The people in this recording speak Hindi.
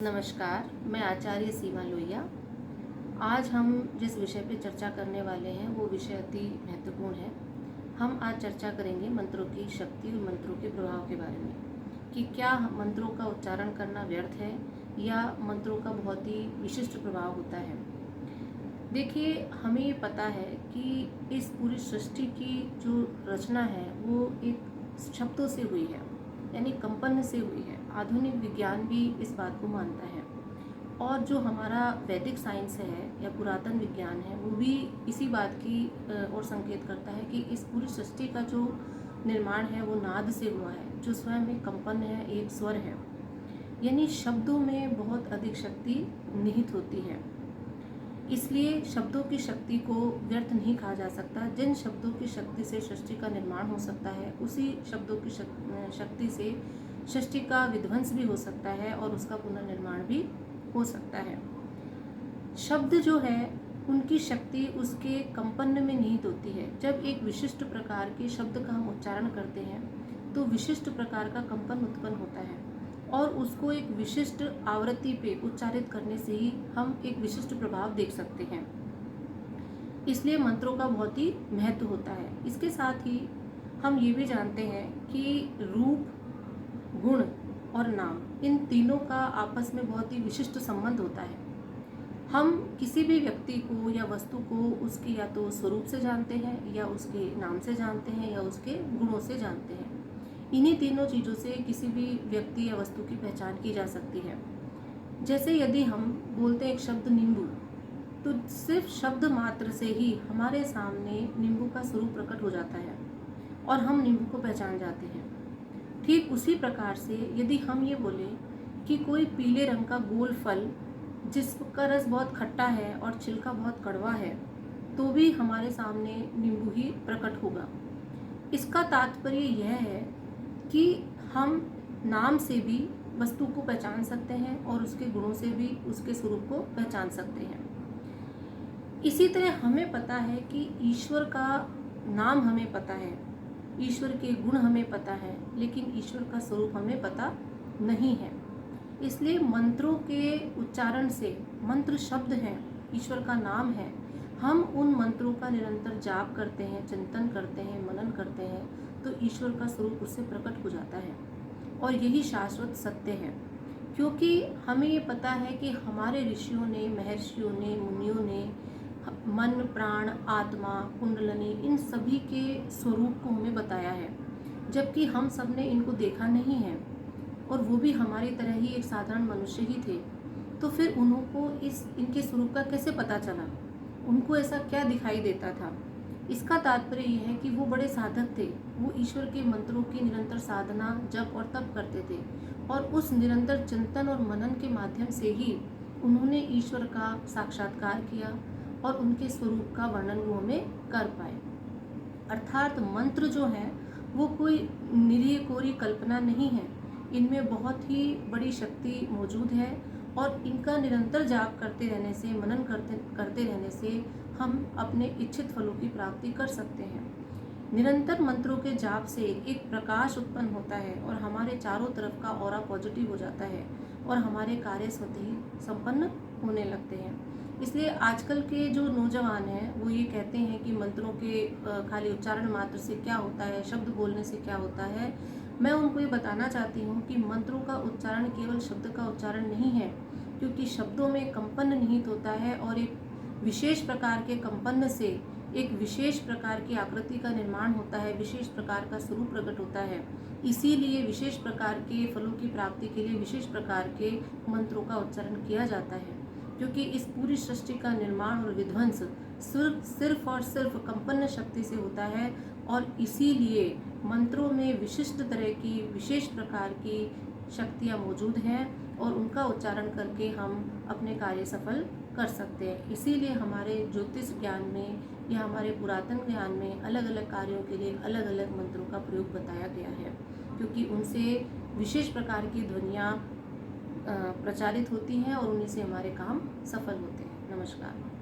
नमस्कार, मैं आचार्य सीमा लोहिया। आज हम जिस विषय पर चर्चा करने वाले हैं वो विषय अति महत्वपूर्ण है। हम आज चर्चा करेंगे मंत्रों की शक्ति और मंत्रों के प्रभाव के बारे में कि क्या मंत्रों का उच्चारण करना व्यर्थ है या मंत्रों का बहुत ही विशिष्ट प्रभाव होता है। देखिए, हमें ये पता है कि इस पूरी सृष्टि की जो रचना है वो एक शब्दों से हुई है, यानी कंपन से हुई है। आधुनिक विज्ञान भी इस बात को मानता है और जो हमारा वैदिक साइंस है या पुरातन विज्ञान है वो भी इसी बात की ओर संकेत करता है कि इस पूरी सृष्टि का जो निर्माण है वो नाद से हुआ है, जो स्वयं एक कंपन है, एक स्वर है। यानी शब्दों में बहुत अधिक शक्ति निहित होती है, इसलिए शब्दों की शक्ति को व्यर्थ नहीं कहा जा सकता। जिन शब्दों की शक्ति से सृष्टि का निर्माण हो सकता है उसी शब्दों की शक्ति से सृष्टि का विध्वंस भी हो सकता है और उसका पुनर्निर्माण भी हो सकता है। शब्द जो है उनकी शक्ति उसके कंपन में निहित होती है। जब एक विशिष्ट प्रकार के शब्द का हम उच्चारण करते हैं तो विशिष्ट प्रकार का कंपन उत्पन्न होता है और उसको एक विशिष्ट आवृत्ति पे उच्चारित करने से ही हम एक विशिष्ट प्रभाव देख सकते हैं। इसलिए मंत्रों का बहुत ही महत्व होता है। इसके साथ ही हम ये भी जानते हैं कि रूप, गुण और नाम, इन तीनों का आपस में बहुत ही विशिष्ट संबंध होता है। हम किसी भी व्यक्ति को या वस्तु को उसके या तो स्वरूप से जानते हैं या उसके नाम से जानते हैं या उसके गुणों से जानते हैं। इन्हीं तीनों चीज़ों से किसी भी व्यक्ति या वस्तु की पहचान की जा सकती है। जैसे यदि हम बोलते हैं एक शब्द नींबू, तो सिर्फ शब्द मात्र से ही हमारे सामने नींबू का स्वरूप प्रकट हो जाता है और हम नींबू को पहचान जाते हैं। ठीक उसी प्रकार से यदि हम ये बोलें कि कोई पीले रंग का गोल फल जिसका रस बहुत खट्टा है और छिलका बहुत कड़वा है, तो भी हमारे सामने नींबू ही प्रकट होगा। इसका तात्पर्य यह है कि हम नाम से भी वस्तु को पहचान सकते हैं और उसके गुणों से भी उसके स्वरूप को पहचान सकते हैं। इसी तरह हमें पता है कि ईश्वर का नाम हमें पता है, ईश्वर के गुण हमें पता है, लेकिन ईश्वर का स्वरूप हमें पता नहीं है। इसलिए मंत्रों के उच्चारण से, मंत्र शब्द हैं, ईश्वर का नाम है, हम उन मंत्रों का निरंतर जाप करते हैं, चिंतन करते हैं, मनन करते हैं, तो ईश्वर का स्वरूप उससे प्रकट हो जाता है। और यही शाश्वत सत्य है, क्योंकि हमें ये पता है कि हमारे ऋषियों ने, महर्षियों ने, मुनियों ने मन, प्राण, आत्मा, कुंडलनी, इन सभी के स्वरूप को हमें बताया है, जबकि हम सब ने इनको देखा नहीं है और वो भी हमारी तरह ही एक साधारण मनुष्य ही थे। तो फिर उनको इनके स्वरूप का कैसे पता चला? उनको ऐसा क्या दिखाई देता था? इसका तात्पर्य यह है कि वो बड़े साधक थे। वो ईश्वर के मंत्रों की निरंतर साधना, जप और तप करते थे और उस निरंतर चिंतन और मनन के माध्यम से ही उन्होंने ईश्वर का साक्षात्कार किया और उनके स्वरूप का वर्णन वो हमें कर पाए। अर्थात मंत्र जो है वो कोई निरीह कोरी कल्पना नहीं है, इनमें बहुत ही बड़ी शक्ति मौजूद है और इनका निरंतर जाप करते रहने से, मनन करते रहने से हम अपने इच्छित फलों की प्राप्ति कर सकते हैं। निरंतर मंत्रों के जाप से एक प्रकाश उत्पन्न होता है और हमारे चारों तरफ का ऑरा पॉजिटिव हो जाता है और हमारे कार्य स्वतः ही संपन्न होने लगते हैं। इसलिए आजकल के जो नौजवान हैं वो ये कहते हैं कि मंत्रों के खाली उच्चारण मात्र से क्या होता है, शब्द बोलने से क्या होता है। मैं उनको ये बताना चाहती हूँ कि मंत्रों का उच्चारण केवल शब्द का उच्चारण नहीं है, क्योंकि शब्दों में कंपन निहित होता है और एक विशेष प्रकार के कंपन से एक विशेष प्रकार की आकृति का निर्माण होता है, विशेष प्रकार का स्वरूप प्रकट होता है। इसीलिए विशेष प्रकार के फलों की प्राप्ति के लिए विशेष प्रकार के मंत्रों का उच्चारण किया जाता है, क्योंकि इस पूरी सृष्टि का निर्माण और विध्वंस सिर्फ और सिर्फ कंपन शक्ति से होता है और इसीलिए मंत्रों में विशिष्ट तरह की, विशेष प्रकार की शक्तियाँ मौजूद हैं और उनका उच्चारण करके हम अपने कार्य सफल कर सकते हैं। इसीलिए हमारे ज्योतिष ज्ञान में या हमारे पुरातन ज्ञान में अलग अलग कार्यों के लिए अलग अलग मंत्रों का प्रयोग बताया गया है, क्योंकि उनसे विशेष प्रकार की ध्वनियाँ प्रचारित होती हैं और उन्हीं से हमारे काम सफल होते हैं। नमस्कार।